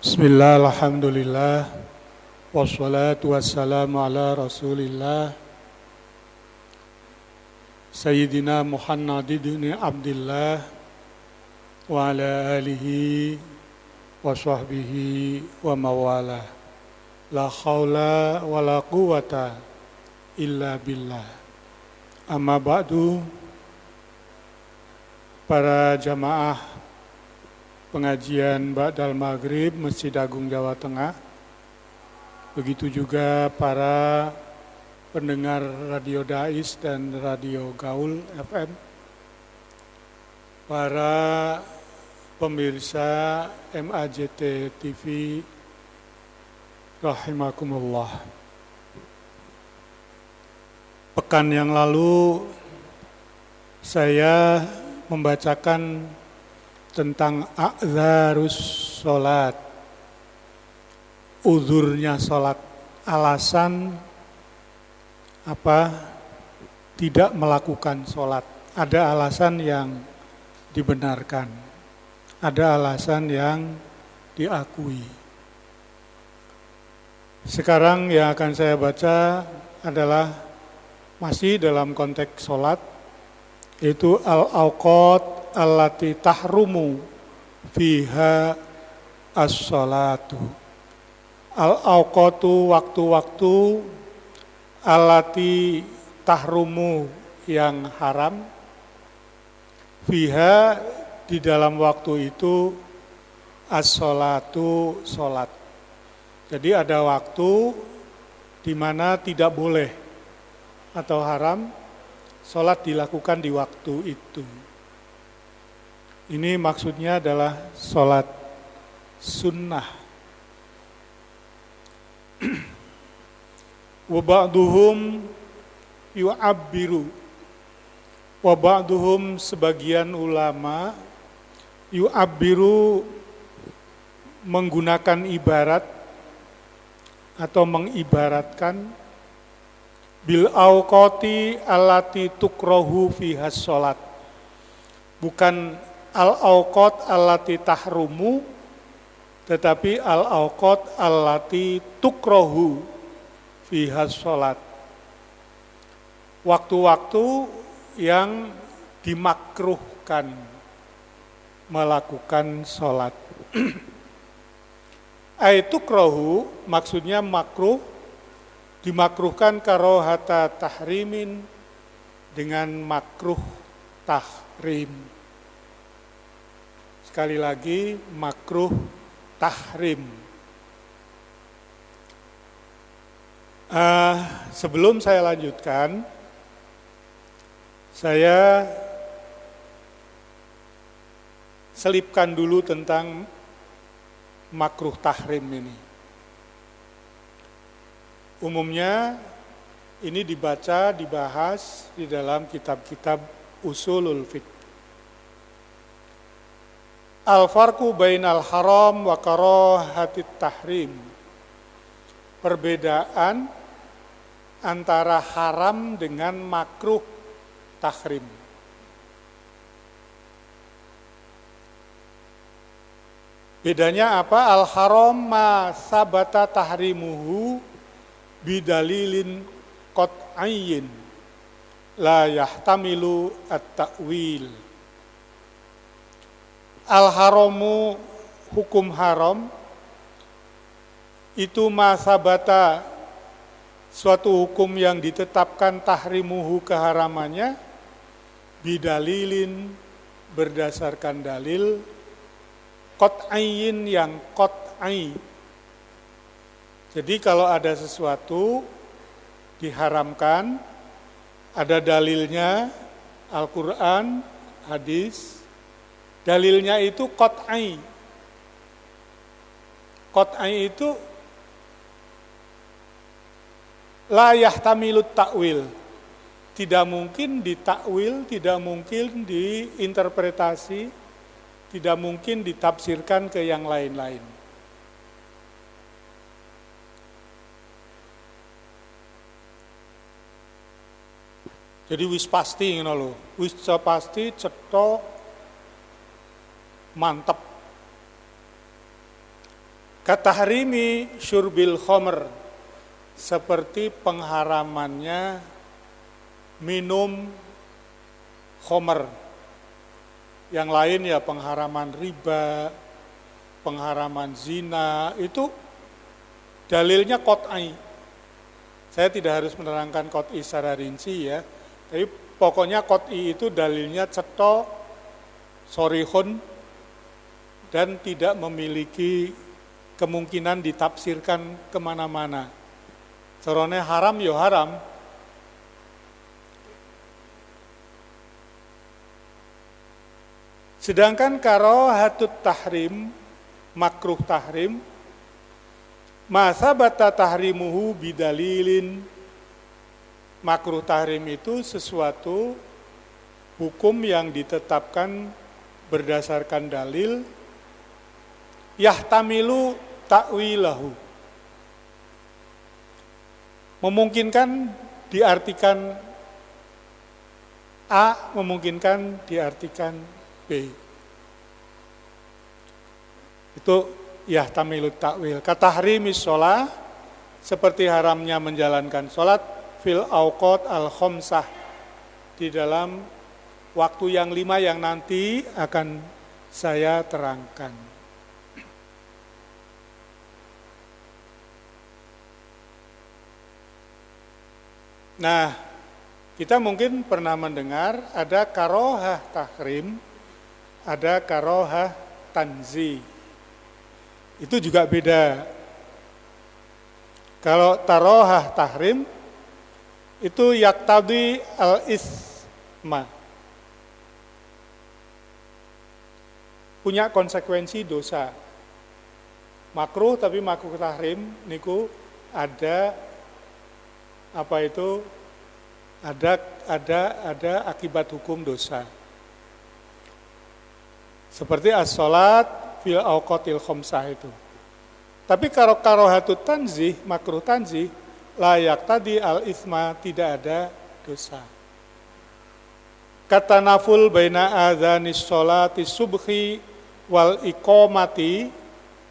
Bismillah, alhamdulillah, wassalatu wassalamu ala rasulillah, Sayyidina Muhammad ibn Abdillah, wa ala alihi wa sahbihi wa mawala, la khawla wa la quwata illa billah. Amma ba'du, para jamaah pengajian Ba'dal Maghrib Masjid Agung Jawa Tengah, begitu juga para pendengar Radio Dais dan Radio Gaul FM, para pemirsa MAJT TV rahimakumullah. Pekan yang lalu saya membacakan tentang a'dzarus sholat, uzurnya sholat, alasan apa tidak melakukan sholat. Ada alasan yang dibenarkan, ada alasan yang diakui. Sekarang yang akan saya baca adalah masih dalam konteks sholat, yaitu al-awqat allati tahrumu fiha as-sholatu. Al-awqatu, waktu-waktu, allati tahrumu, yang haram, fiha, di dalam waktu itu, as-sholatu, sholat. Jadi ada waktu di mana tidak boleh atau haram sholat dilakukan di waktu itu. Ini maksudnya adalah sholat sunnah. Wa ba'duhum yu'abbiru. Wa ba'duhum, sebagian ulama, yu'abbiru, menggunakan ibarat atau mengibaratkan bil awqati allati tukrahu fiha sholat. Bukan al-awqat allati tahrumu, tetapi al-awqat allati tukrahu fiha sholat. Waktu-waktu yang dimakruhkan melakukan sholat. Tukrahu, maksudnya makruh, dimakruhkan karohata tahrimin, dengan makruh tahrim. Sekali lagi, makruh tahrim. Sebelum saya lanjutkan, saya selipkan dulu tentang makruh tahrim ini. Umumnya ini dibaca, dibahas di dalam kitab-kitab usulul fiqh. Al-farqu bainal haram wa karahatit tahrim. Perbedaan antara haram dengan makruh tahrim. Bedanya apa? Al-haram ma sabata tahrimuhu bidalilin qat'iyyin la yahtamilu at-ta'wil. Al-haramu, hukum haram, itu masabata, suatu hukum yang ditetapkan tahrimuhu, keharamannya, bidalilin, berdasarkan dalil, qat'iyyin, yang qat'i. Jadi kalau ada sesuatu diharamkan, ada dalilnya, Al-Quran, hadis, dalilnya itu qat'i. Qat'i itu la yahtamilut ta'wil. Tidak mungkin ditakwil, tidak mungkin diinterpretasi, tidak mungkin ditafsirkan ke yang lain-lain. Jadi wis pasti ngono lho. Wis pasti cetha mantep. Katahrimi syurbil khomer, seperti pengharamannya minum khomer. Yang lain ya pengharaman riba, pengharaman zina, itu dalilnya qot'i. Saya tidak harus menerangkan qot'i secara rinci ya, tapi pokoknya qot'i itu dalilnya cetha, sorihun, dan tidak memiliki kemungkinan ditafsirkan kemana-mana. Carane haram ya haram. Sedangkan karahatut tahrim, makruh tahrim, masabata tahrimuhu bidalilin. Makruh tahrim itu sesuatu hukum yang ditetapkan berdasarkan dalil, yahtamilu ta'wilahu, memungkinkan diartikan A, memungkinkan diartikan B. Itu yahtamilu ta'wil. Katahrimis sholah, seperti haramnya menjalankan sholat fil awqat al-khamsah, di dalam waktu yang 5 yang nanti akan saya terangkan. Nah, kita mungkin pernah mendengar ada karohah tahrim, ada karohah tanzih. Itu juga beda. Kalau karohah tahrim, itu yaktadi al-isma, punya konsekuensi dosa. Makruh tapi makruh tahrim niku ada apa itu, ada akibat hukum dosa. Seperti as-sholat fil awqatil khamsah itu. Tapi kalau karohatut tanzih, makruh tanzih, layak tadi al-isma, tidak ada dosa. Kata naful baina adzanis sholati subhi wal iqamati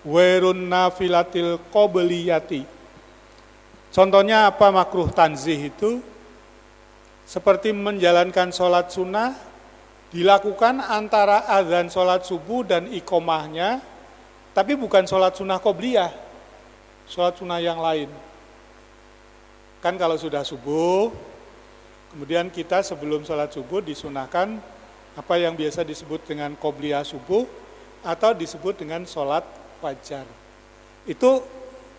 wairun nafilatil qobliyati. Contohnya apa makruh tanzih itu? Seperti menjalankan sholat sunnah, dilakukan antara azan sholat subuh dan iqomahnya, tapi bukan sholat sunnah qobliyah, sholat sunnah yang lain. Kan kalau sudah subuh, kemudian kita sebelum sholat subuh disunahkan apa yang biasa disebut dengan qobliyah subuh, atau disebut dengan sholat fajar. Itu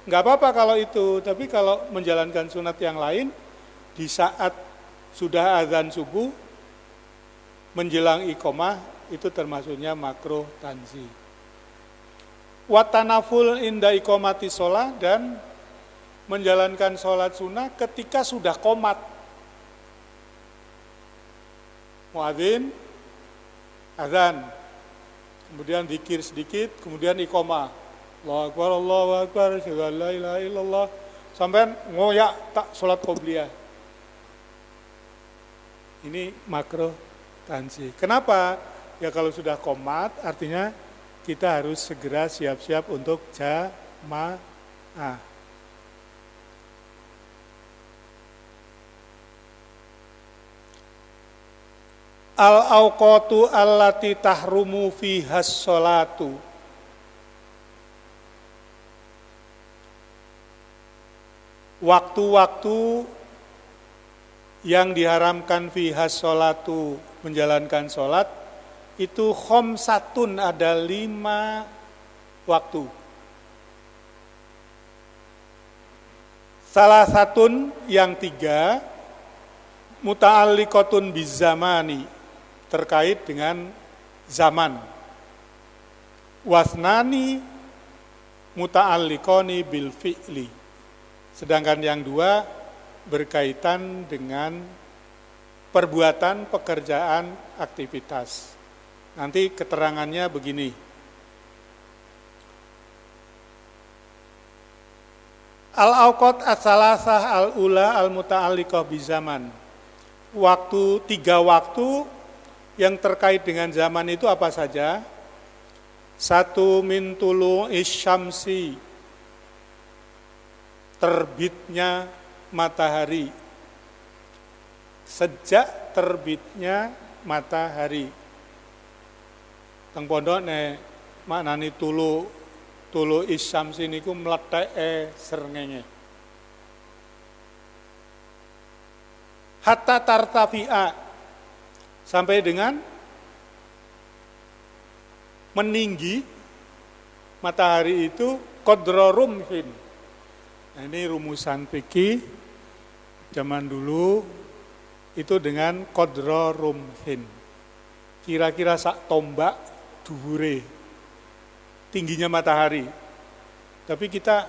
nggak apa-apa kalau itu, tapi kalau menjalankan sunat yang lain, di saat sudah azan subuh, menjelang iqomah, itu termasuknya makruh tanzih. Watanaful inda iqomati sholat, dan menjalankan sholat sunnah ketika sudah qomat. Muadzin, azan, kemudian zikir sedikit, kemudian iqomah. Allahu Akbar, la ilaha illallah, sampai ngoyak tak sholat qobliyah. Ini makruh tanzih. Kenapa? Ya kalau sudah qomat, artinya kita harus segera siap-siap untuk jamaah. Al-awqatu allati tahrumu fihas sholatu. Waktu-waktu yang diharamkan fihas sholatu, menjalankan sholat, itu khamsatun, ada 5 waktu. Salah satun yang 3, muta'alliqatun bizamani, terkait dengan zaman. Wasnani muta'alliqani bil fi'li. Sedangkan yang 2 berkaitan dengan perbuatan, pekerjaan, aktivitas. Nanti keterangannya begini. Al-awqat as-salasah al-ula al-muta'alliqah bizaman. Waktu, 3 waktu yang terkait dengan zaman itu apa saja? Satu min tulu isyamsi, terbitnya matahari. Sejak terbitnya matahari. Teng pondok nek maknani tulu isyamsi niku mleteke srengenge. Hatta tartafi'a, sampai dengan meninggi matahari itu qadra rumhin. Nah, ini rumusan fikih zaman dulu itu dengan qadra rumhin. Kira-kira sak tombak dhuwure tingginya matahari. Tapi kita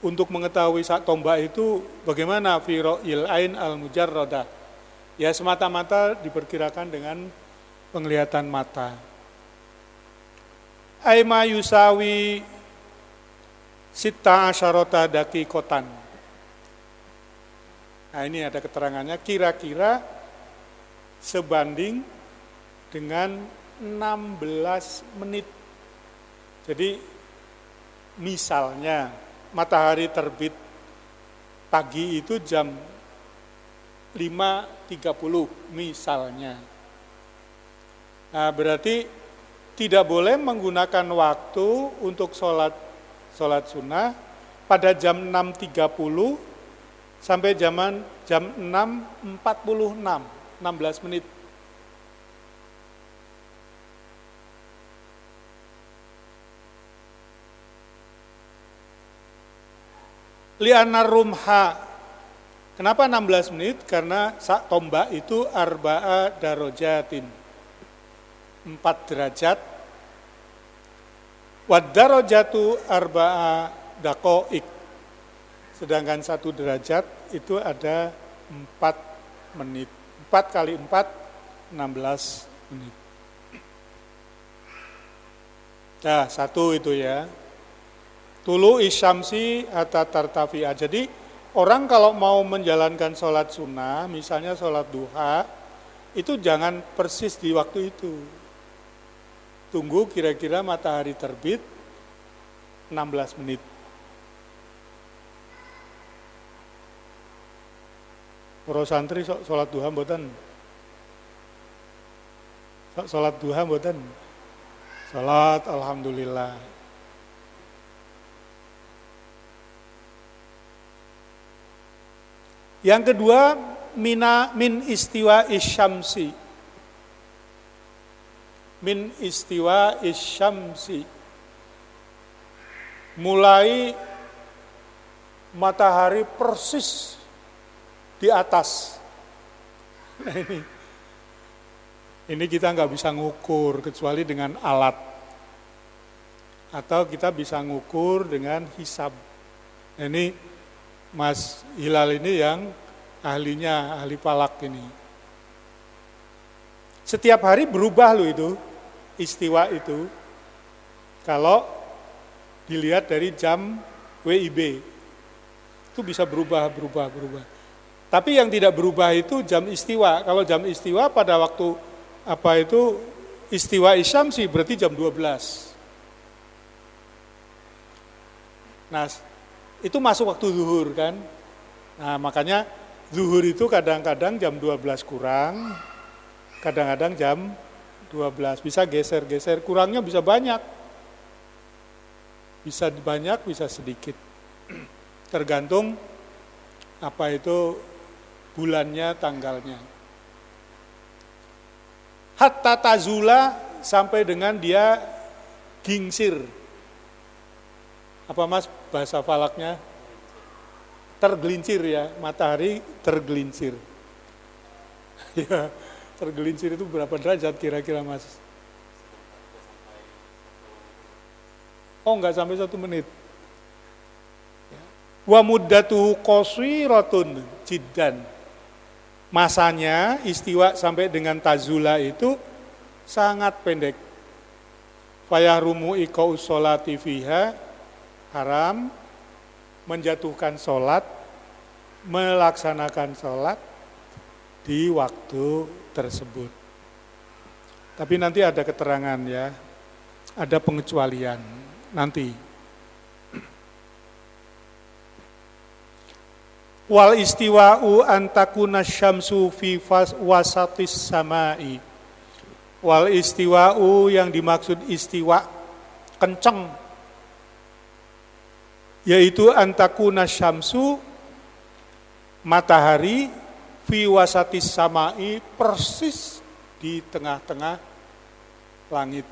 untuk mengetahui sak tombak itu bagaimana fi ra'il ain al-mujarradah. Ya semata-mata diperkirakan dengan penglihatan mata. Aima yusawi sita asyarota daqiqatan. Nah ini ada keterangannya, kira-kira sebanding dengan 16 menit. Jadi misalnya matahari terbit pagi itu jam 5.30 misalnya. Nah, berarti tidak boleh menggunakan waktu untuk sholat sunnah pada jam 6.30 sampai jam 6.46, 16 menit. Li'anna rumha. Kenapa 16 menit? Karena sak tombak itu arba'a darojatin. 4 derajat. Wad darajatu arba'a daqa'iq. Sedangkan 1 derajat itu ada 4 menit. 4 kali 4, 16 menit. Nah, 1 itu ya. Tulu isyamsi hatta tartafi'a. Jadi orang kalau mau menjalankan sholat sunnah, misalnya sholat duha, itu jangan persis di waktu itu. Tunggu kira-kira matahari terbit 16 menit. Para santri sholat duha mboten? Sholat duha mboten? Sholat alhamdulillah. Yang kedua, min istiwa isyamsi. Min istiwa isyamsi. Mulai matahari persis di atas. Nah, ini kita nggak bisa ngukur kecuali dengan alat. Atau kita bisa ngukur dengan hisab. Nah, ini Mas Hilal ini yang ahlinya, ahli falak ini. Setiap hari berubah loh itu, istiwa itu. Kalau dilihat dari jam WIB, itu bisa berubah. Tapi yang tidak berubah itu jam istiwa. Kalau jam istiwa pada waktu istiwa isyamsi berarti jam 12. Nah, itu masuk waktu zuhur kan. Nah makanya zuhur itu kadang-kadang jam 12 kurang, kadang-kadang jam 12. Bisa geser-geser, kurangnya bisa banyak. Bisa banyak, bisa sedikit. Tergantung bulannya, tanggalnya. Hatta tazula, sampai dengan dia gingsir. Apa mas bahasa falaknya? Tergelincir ya, matahari tergelincir. Ya, tergelincir itu berapa derajat kira-kira mas? Oh enggak sampai 1 menit. Wa muddatuhu qasiratun jiddan. Masanya istiwa sampai dengan tazula itu sangat pendek. Fayahrumu iqa'us sholati fiha, haram menjatuhkan sholat, melaksanakan sholat di waktu tersebut. Tapi nanti ada keterangan ya, ada pengecualian nanti. Wal istiwa'u antakuna syamsu fi wasatis samai. Wal istiwa'u yang dimaksud istiwa kenceng, yaitu antakuna syamsu matahari fi wasatis samai persis di tengah-tengah langit.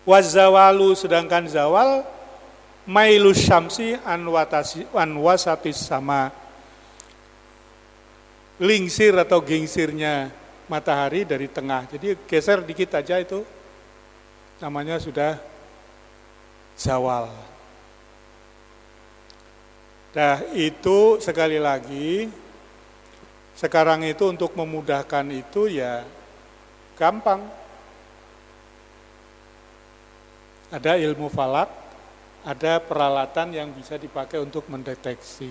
Wazawalu sedangkan zawal mailus syamsi an wasatis sama, lingsir atau gingsirnya matahari dari tengah. Jadi geser dikit aja itu namanya sudah zawal. Nah itu sekali lagi, sekarang itu untuk memudahkan itu ya gampang. Ada ilmu falak, ada peralatan yang bisa dipakai untuk mendeteksi.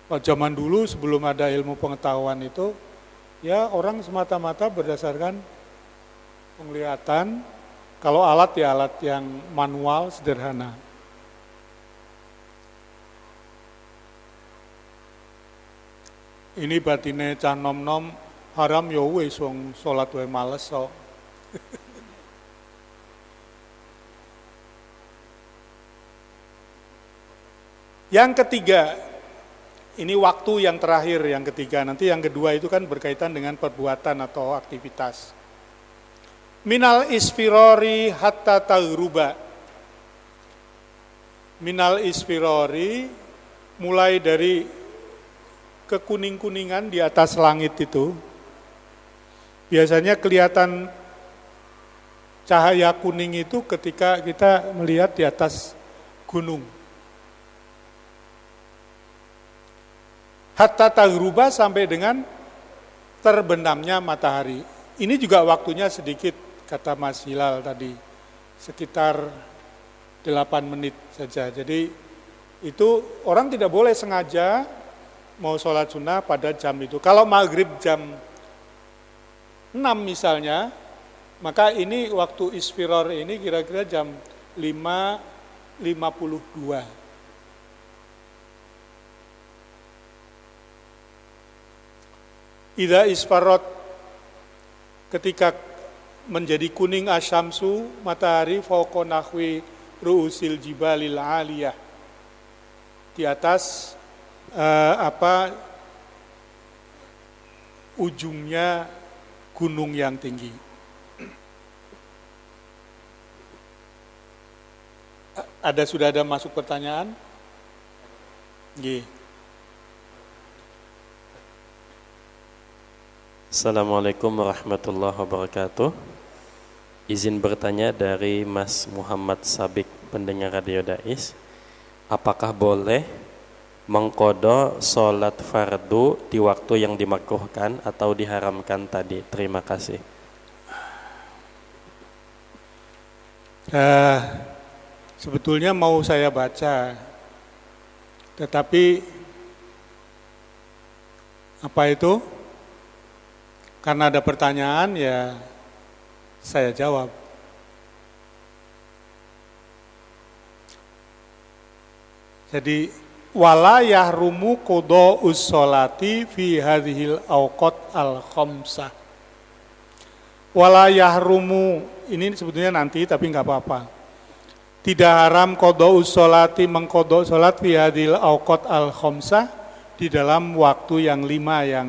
Kalau zaman dulu sebelum ada ilmu pengetahuan itu, ya orang semata-mata berdasarkan penglihatan. Kalau alat ya alat yang manual sederhana. Ini batine cah nom-nom haram ya wis wong salat wae males kok. Yang ketiga, ini waktu yang terakhir yang ketiga. Nanti yang kedua itu kan berkaitan dengan perbuatan atau aktivitas. Minal isfirori hatta taghruba. Minal isfirori mulai dari kekuning-kuningan di atas langit itu. Biasanya kelihatan cahaya kuning itu ketika kita melihat di atas gunung. Hatta taghruba sampai dengan terbenamnya matahari. Ini juga waktunya sedikit, kata Mas Hilal tadi, sekitar 8 menit saja. Jadi itu orang tidak boleh sengaja mau sholat sunnah pada jam itu. Kalau maghrib jam 6 misalnya, maka ini waktu isfiror ini kira-kira jam 5.52. Idza isfarot, ketika menjadi kuning asyamsu matahari fauqa nahwi ru'usil jibalil aliyah, di atas ujungnya gunung yang tinggi. Sudah ada masuk pertanyaan? Nggih. Assalamualaikum warahmatullahi wabarakatuh. Izin bertanya dari Mas Muhammad Sabik, pendengar Radio Dais. Apakah boleh mengqadha sholat fardu di waktu yang dimakruhkan atau diharamkan tadi? Terima kasih. Sebetulnya mau saya baca, tetapi apa itu? Karena ada pertanyaan ya saya jawab. Jadi wala yahrumu qada'us sholati fi hadhil awqat al khamsah. Wala yahrumu ini sebetulnya nanti tapi enggak apa-apa. Tidak haram qada'us sholati mengqada' salat fi hadhil awqat al khamsah di dalam waktu yang 5 yang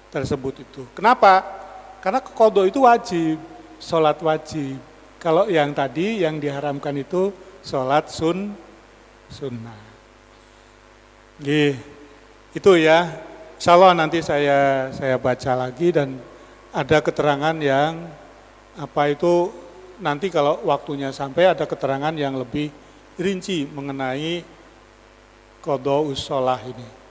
tersebut itu. Kenapa? Karena qadha itu wajib, sholat wajib. Kalau yang tadi yang diharamkan itu sholat sunnah. Itu ya. Insyaallah nanti saya baca lagi dan ada keterangan yang nanti kalau waktunya sampai ada keterangan yang lebih rinci mengenai qadha us-shalah ini.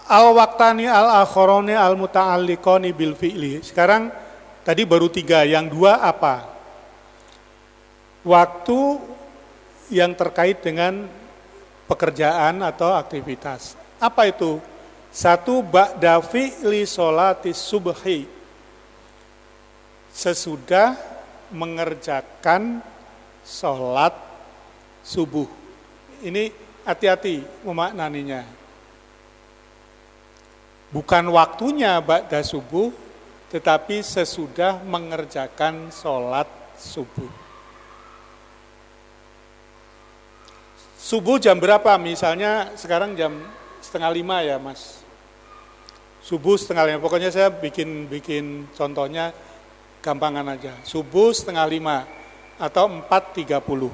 Al-waqtani al-akhoroni al-muta'alliqoni bil fi'li. Sekarang tadi baru 3, yang 2 apa? waktu yang terkait dengan pekerjaan atau aktivitas. Apa itu? Satu, ba'da fi'li sholatis subhi, sesudah mengerjakan sholat subuh. Ini hati-hati memaknaninya. Bukan waktunya ba'da subuh, tetapi sesudah mengerjakan sholat subuh. Subuh jam berapa? Misalnya sekarang jam 4:30 ya Mas. Subuh 4:30, pokoknya saya bikin contohnya gampangan aja. Subuh 4:30 atau 4:30.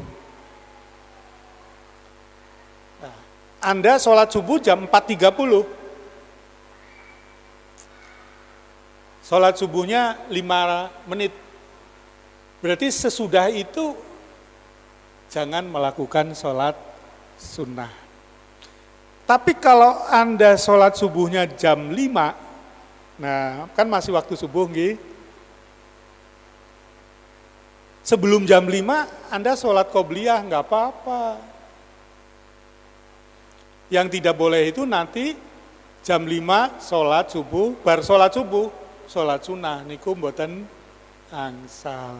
Nah, Anda sholat subuh jam 4:30. Sholat subuhnya 5 menit. Berarti sesudah itu jangan melakukan sholat sunnah. Tapi kalau Anda sholat subuhnya jam 5, nah kan masih waktu subuh nggih. Sebelum jam 5 Anda sholat qobliyah nggak apa-apa. Yang tidak boleh itu nanti jam 5 sholat subuh, bar sholat subuh, sholat sunnah, niku mboten angsal.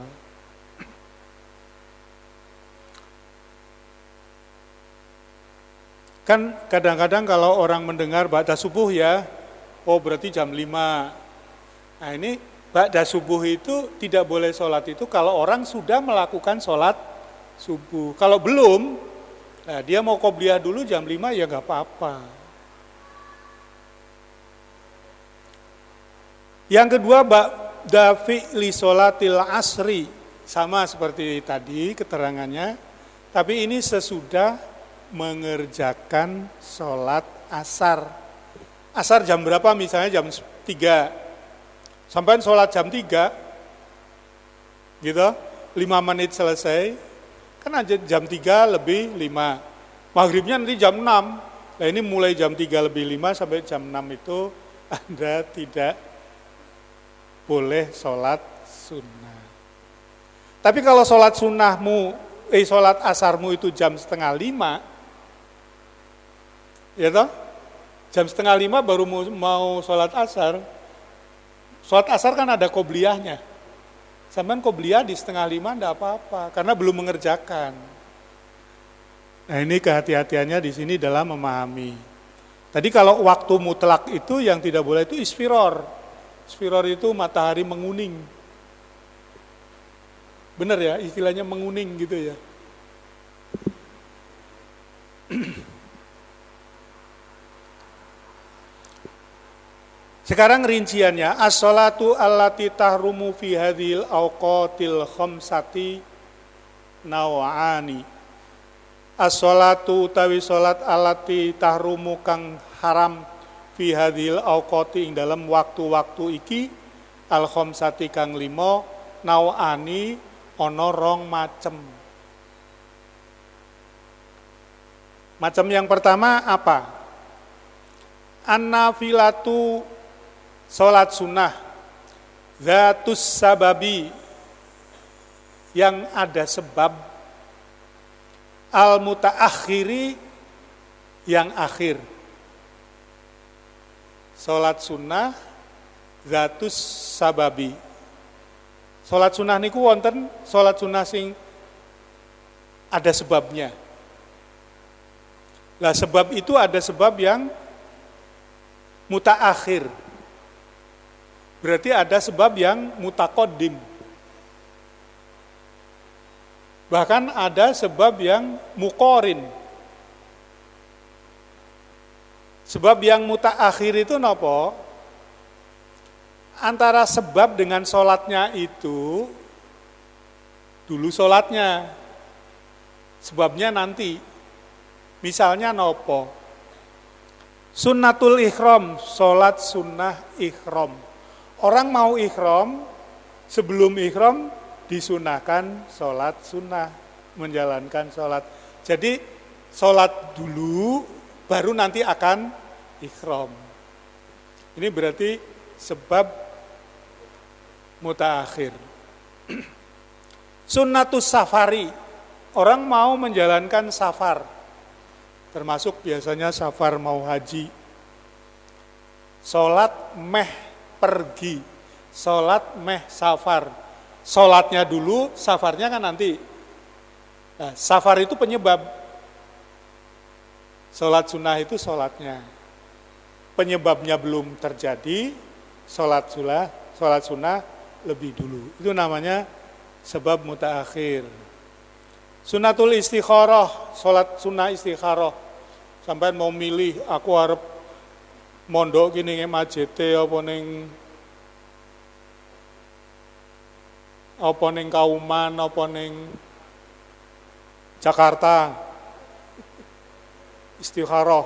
Kan kadang-kadang kalau orang mendengar ba'da subuh ya, oh berarti jam 5. Nah ini ba'da subuh itu tidak boleh sholat itu kalau orang sudah melakukan sholat subuh. Kalau belum, nah dia mau qobliyah dulu jam 5 ya nggak apa-apa. Yang kedua, ba'da fi'li sholatil asri, sama seperti tadi keterangannya, tapi ini sesudah mengerjakan sholat asar. Asar jam berapa? Misalnya jam 3. Sampai sholat jam 3, gitu, 5 menit selesai, kan aja jam 3 lebih 5. Maghribnya nanti jam 6. Nah ini mulai jam 3 lebih 5 sampai jam 6 itu Anda tidak boleh sholat sunnah. Tapi kalau sholat sunnahmu, sholat asarmu itu jam 4:30, ya toh? Jam 4:30 baru mau sholat asar. Sholat asar kan ada qobliyahnya. Sampean qobliyah di 4:30 enggak apa-apa, karena belum mengerjakan. Nah ini kehati-hatiannya di sini dalam memahami. Tadi kalau waktu mutlak itu yang tidak boleh itu isfiror. Isfiror itu matahari menguning. Benar ya, istilahnya menguning gitu ya. Sekarang rinciannya, as-sholatu allati tahrumu fi hadhil awqatil khamsati naw'ani. As-sholatu utawi sholat allati tahrumu kang haram fi hadhil awqati ing dalam waktu-waktu iki al khamsati kang 5 naw'ani ana 2 macem. Macam yang pertama apa? An-nafilatu, sholat sunnah, zatus sababi, yang ada sebab, al-mutaakhiri, yang akhir. Sholat sunnah, zatus sababi. Sholat sunnah niku wonten sholat sunnah sing ada sebabnya. Lah sebab itu ada sebab yang mutaakhir. Berarti ada sebab yang mutaqaddim. Bahkan ada sebab yang muqarin. Sebab yang mutaakhir itu napa? Antara sebab dengan sholatnya itu dulu sholatnya, sebabnya nanti. Misalnya napa? Sunnatul ihram, sholat sunnah ihram. Orang mau ihram, sebelum ihram disunahkan sholat sunnah, menjalankan sholat. Jadi sholat dulu, baru nanti akan ihram. Ini berarti sebab mutaakhir. Sunnatus safari, orang mau menjalankan safar, termasuk biasanya safar mau haji. Sholat meh pergi, sholat meh safar. Sholatnya dulu, safarnya kan nanti. Nah, safar itu penyebab. Sholat sunnah itu sholatnya. Penyebabnya belum terjadi, sholat sunnah lebih dulu. Itu namanya sebab mutaakhir. Sunnatul istikharah, sholat sunnah istikharah. Sampai mau milih, aku harap mondok gini nge AJT apa ning Kauman, apa ning Jakarta. Istikharah.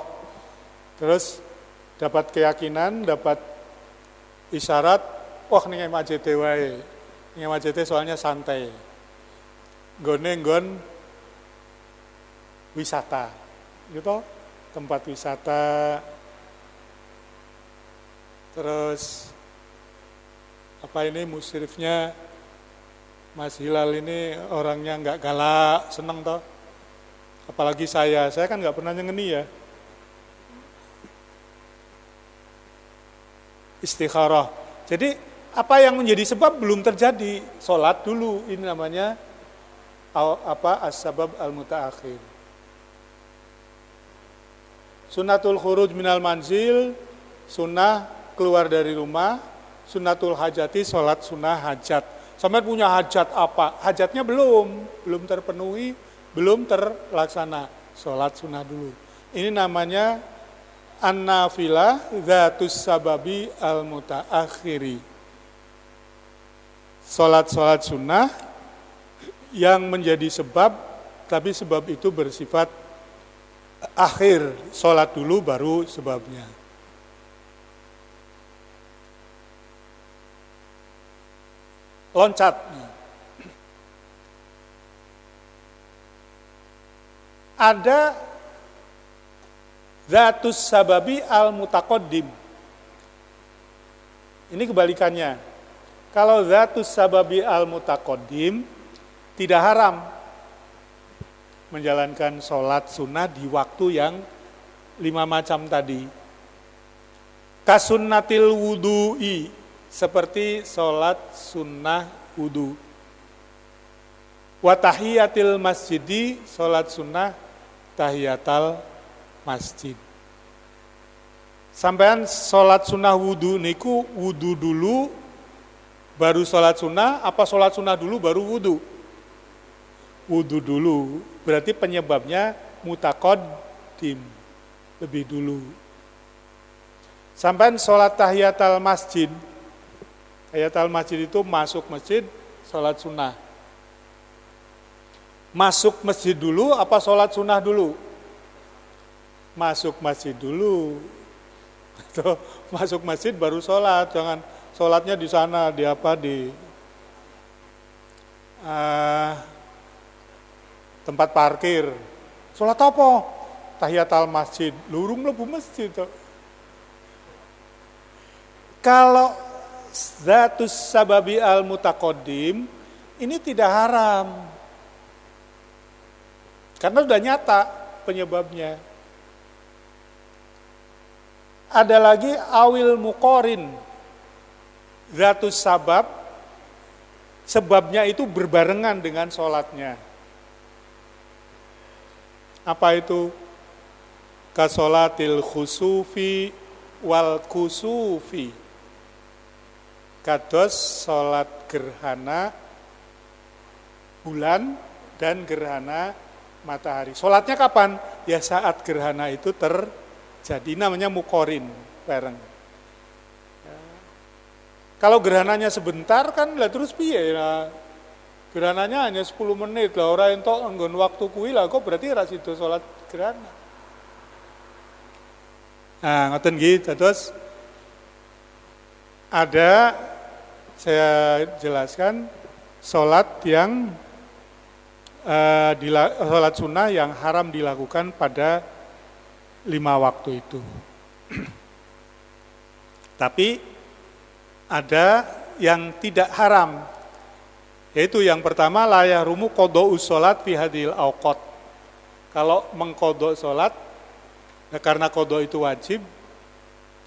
Terus dapat keyakinan, dapat isyarat, wah ning AJT wae. Ning AJT soalnya santai. Nggon wisata. Gitu, tempat wisata. Terus apa ini musyrifnya Mas Hilal ini orangnya nggak galak, seneng toh. Apalagi saya kan nggak pernah nyengeni ya. Istikharah. Jadi apa yang menjadi sebab belum terjadi, sholat dulu. Ini namanya as-sabab al-mutaakhir. Sunnatul khuruj minal manzil, sunnah keluar dari rumah. Sunnatul hajati, sholat sunnah hajat. Sampai punya hajat apa? Hajatnya belum terpenuhi, belum terlaksana. Sholat sunnah dulu. Ini namanya an-nafilah dzatus sababi al-mutaakhiri. Sholat sunnah yang menjadi sebab, tapi sebab itu bersifat akhir. Sholat dulu baru sebabnya. Loncat. Ada dzatus sababi al-mutaqaddim. Ini kebalikannya. Kalau dzatus sababi al-mutaqaddim tidak haram menjalankan sholat sunnah di waktu yang 5 macam tadi. Kasunnatil wudu'i, seperti sholat sunnah wudu. Wa tahiyatil masjidi, sholat sunnah tahiyatal masjid. Sampean sholat sunnah wudu niku wudu dulu baru sholat sunnah, apa sholat sunnah dulu baru wudu? Wudu dulu, berarti penyebabnya mutaqaddim, lebih dulu. Sampai sholat tahiyatul masjid, tahiyatul masjid itu masuk masjid, sholat sunnah. Masuk masjid dulu, apa sholat sunnah dulu? Masuk masjid dulu. Masuk masjid baru sholat, jangan sholatnya di sana, di tempat parkir. Sholat apa? Tahiyatul masjid. Lurung mlebu masjid. Kalau dzatus sababi al-mutaqaddim ini tidak haram. Karena sudah nyata penyebabnya. Ada lagi awil muqarin. Dzatus sabab, sebabnya itu berbarengan dengan sholatnya. Apa itu? Kasolatil khusufi wal kusufi. Kados sholat gerhana bulan dan gerhana matahari. Sholatnya kapan? Ya saat gerhana itu terjadi, namanya muqarin, bareng. Kalau gerhananya sebentar kan lah terus piye lah. Gerhananya hanya 10 menit lah, orang entok nggon waktu kuwi lah kok berarti ra sido salat gerhana. Nah, ngoten nggih, terus ada saya jelaskan salat yang salat sunnah yang haram dilakukan pada 5 waktu itu. Tapi ada yang tidak haram, Yaitu yang pertama, la yahrumu qada'us sholat fi hadhil awqat. Kalau mengqada' sholat, ya karena qada' itu wajib,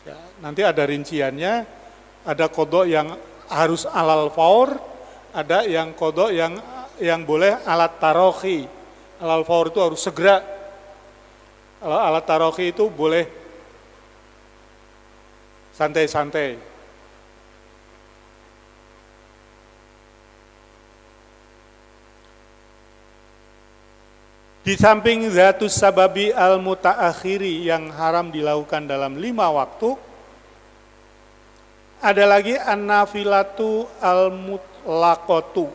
ya, nanti ada rinciannya, ada qada' yang harus alal faur, ada yang qada' yang boleh alat tarohi. Alal faur itu harus segera. Kalau alat tarohi itu boleh santai-santai. Di samping zatus sababi al-mutaakhiri yang haram dilakukan dalam 5 waktu, ada lagi an-nafilatu al-mutlaqatu,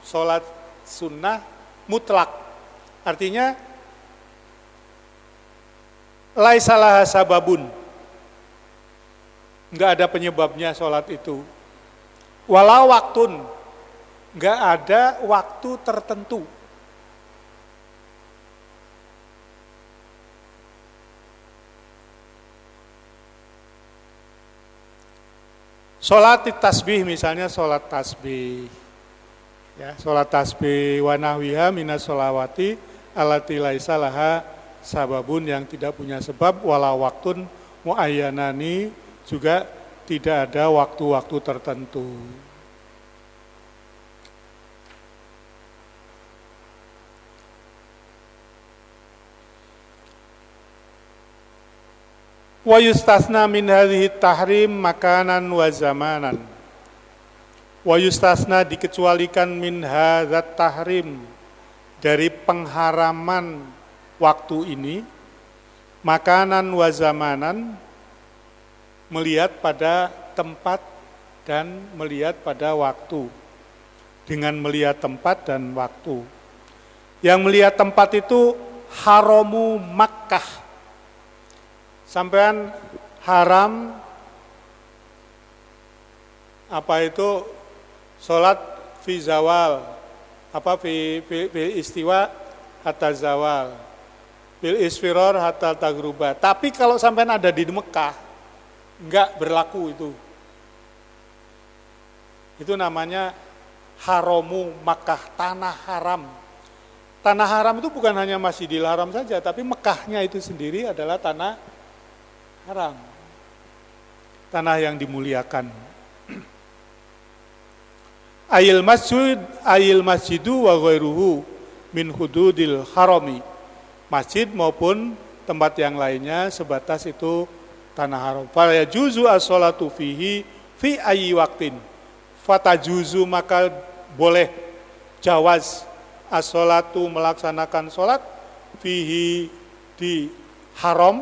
sholat sunnah mutlak. Artinya, laisalaha sababun, enggak ada penyebabnya sholat itu. Walau waktun, enggak ada waktu tertentu. Sholat tasbih misalnya sholat tasbih, ya, sholat tasbih wa nahwiha minas sholawati allati laisa laha sababun, yang tidak punya sebab, wala waktun muayyanani, juga tidak ada waktu-waktu tertentu. Wa yustasna min hadhihi tahrim makanan wa zamanan. Wa yustasna, dikecualikan, min hadzat tahrim, dari pengharaman waktu ini, makanan wa zamanan, melihat pada tempat dan melihat pada waktu. Dengan melihat tempat dan waktu. Yang melihat tempat itu haramu Makkah. Sampean haram apa itu sholat fi zawal, apa fi istiwa hatta zawal, fil isfiror hatta tagruba. Tapi kalau sampean ada di Mekah, enggak berlaku itu. Itu namanya haramu Makkah, tanah haram. Tanah haram itu bukan hanya Masjidil Haram saja, tapi Mekahnya itu sendiri adalah tanah haram, tanah yang dimuliakan. Ayil masjidu wa ghairuhu min hududil harami, masjid maupun tempat yang lainnya sebatas itu tanah haram. Fa yajuzu as-sholatu fihi fi ayyi waqtin, fatajuzu, maka boleh, jawaz, as-sholatu, melaksanakan sholat, fihi, di haram,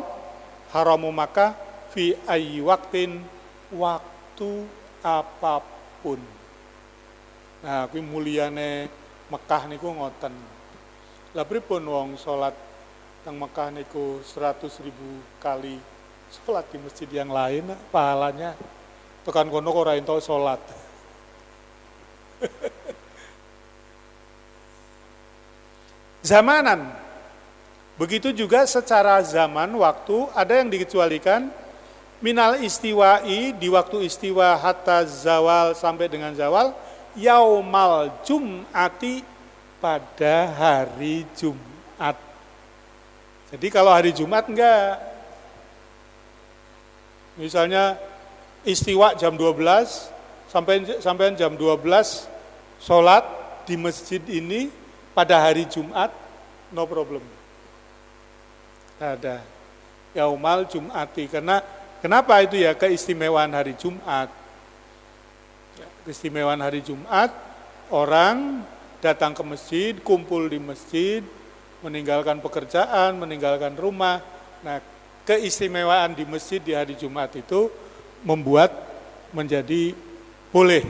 haramu Makkah, fi ayyi waktin, waktu apapun. Nah, kuwi mulyane Mekah niku ngoten. Lah pripun wong salat teng Mekah niku 100.000 kali salat di masjid yang lain, pahalanya tekan kono kok ora entuk salat. Zamanan. Begitu juga secara zaman, waktu, ada yang dikecualikan, minal istiwa'i, di waktu istiwa, hatta zawal, sampai dengan zawal, yaumal jum'ati, pada hari Jumat. Jadi kalau hari Jumat enggak. Misalnya istiwa jam 12, sampai jam 12, sholat di masjid ini pada hari Jumat, no problem. Ada yaumal jum'ati, karena kenapa itu ya, keistimewaan hari Jumat. Keistimewaan hari Jumat, orang datang ke masjid, kumpul di masjid, meninggalkan pekerjaan, meninggalkan rumah. Nah, keistimewaan di masjid di hari Jumat itu membuat menjadi boleh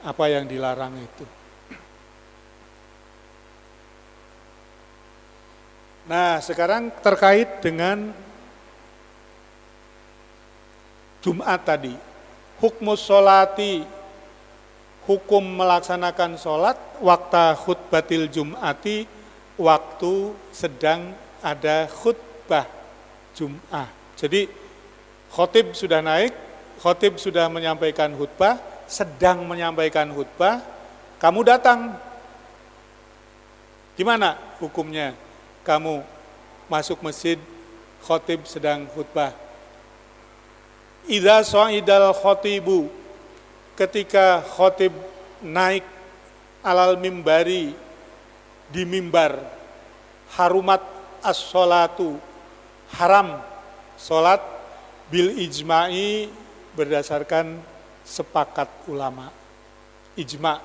apa yang dilarang itu. Nah, sekarang terkait dengan Jumat tadi. Hukmus sholati, hukum melaksanakan sholat, waktu khutbatil Jum'ati, waktu sedang ada khutbah Jum'ah. Jadi, khotib sudah naik, khotib sudah menyampaikan khutbah, sedang menyampaikan khutbah, kamu datang. Gimana hukumnya? Kamu masuk masjid, khotib sedang khutbah. Idza sha'idal khotibu, ketika khotib naik alal mimbari, di mimbar, harumat as-sholatu, haram sholat bil ijma'i, berdasarkan sepakat ulama. Ijma'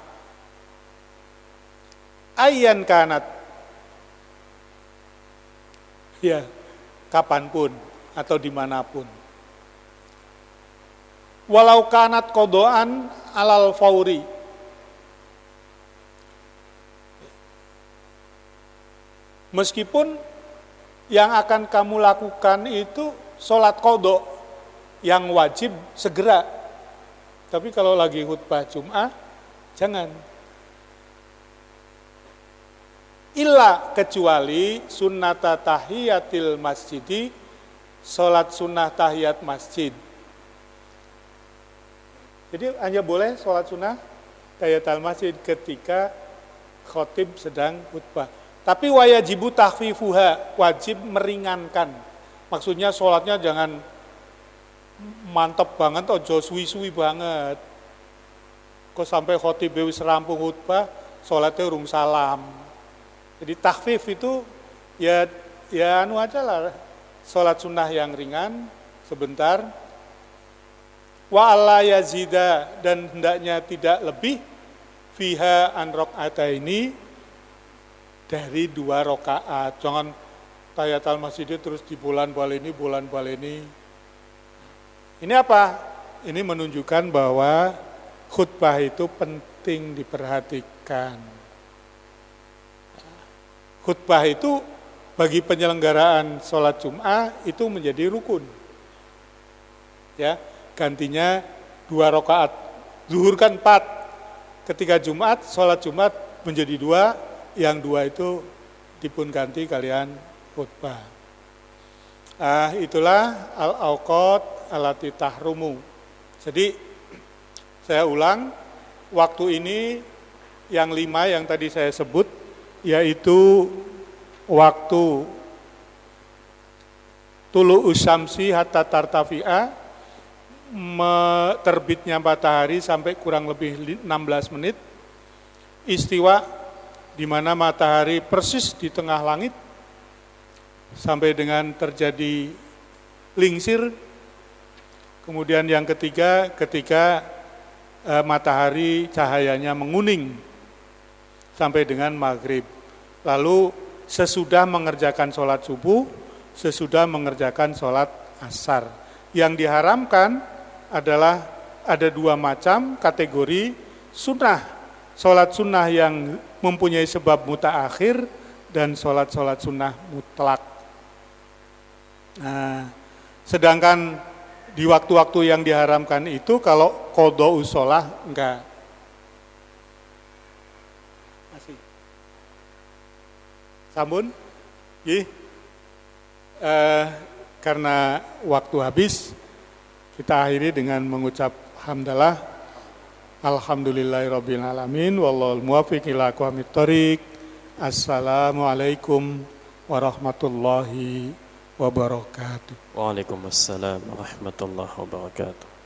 ayyan kanat, ya kapanpun atau dimanapun. Walau kanat kodoan alal fauri, meskipun yang akan kamu lakukan itu sholat kodok yang wajib segera. Tapi kalau lagi khutbah Jum'ah, jangan. Illa, kecuali sunnata tahiyatil masjidi, sholat sunnah tahiyat masjid. Jadi hanya boleh sholat sunnah tahiyatul masjid ketika khotib sedang khutbah. Tapi wajibu tahfifuha, wajib meringankan. Maksudnya sholatnya jangan mantep banget, ojo suwi-suwi banget. Kok sampai khotib wis rampung khutbah, sholatnya urung salam. Jadi tahfif itu ya anu aja lah, sholat sunnah yang ringan sebentar. Wa alla yazida, dan hendaknya tidak lebih fiha an rakaataini, dari 2 rakaat. Jangan tahiyatul masjid terus di bulan baleni. Ini apa? Ini menunjukkan bahwa khutbah itu penting diperhatikan. Khutbah itu bagi penyelenggaraan sholat Jum'ah itu menjadi rukun. Ya, gantinya 2 rakaat. Zuhur kan 4. Ketika Jumat, sholat Jumat menjadi 2, yang 2 itu dipun ganti kalian khutbah. Itulah al-awqat allati tahrumu. Jadi saya ulang, waktu ini yang 5 yang tadi saya sebut, yaitu waktu tulu'us syamsi hatta tartafi'a, terbitnya matahari sampai kurang lebih 16 menit, istiwa di mana matahari persis di tengah langit sampai dengan terjadi lingsir. Kemudian yang ketiga, ketika matahari cahayanya menguning sampai dengan maghrib. Lalu sesudah mengerjakan sholat subuh, sesudah mengerjakan sholat asar. Yang diharamkan adalah ada 2 macam kategori sunnah. Sholat sunnah yang mempunyai sebab mutaakhir dan sholat-sholat sunnah mutlak. Nah, sedangkan di waktu-waktu yang diharamkan itu kalau qadha usolah enggak. Masih. Sampun? Karena waktu habis, kita akhiri dengan mengucap hamdalah. Alhamdulillahirabbil alamin, wallahul muwaffiq ila aqwamit thoriq. Assalamualaikum warahmatullahi wabarakatuh. Waalaikumsalam warahmatullahi wabarakatuh.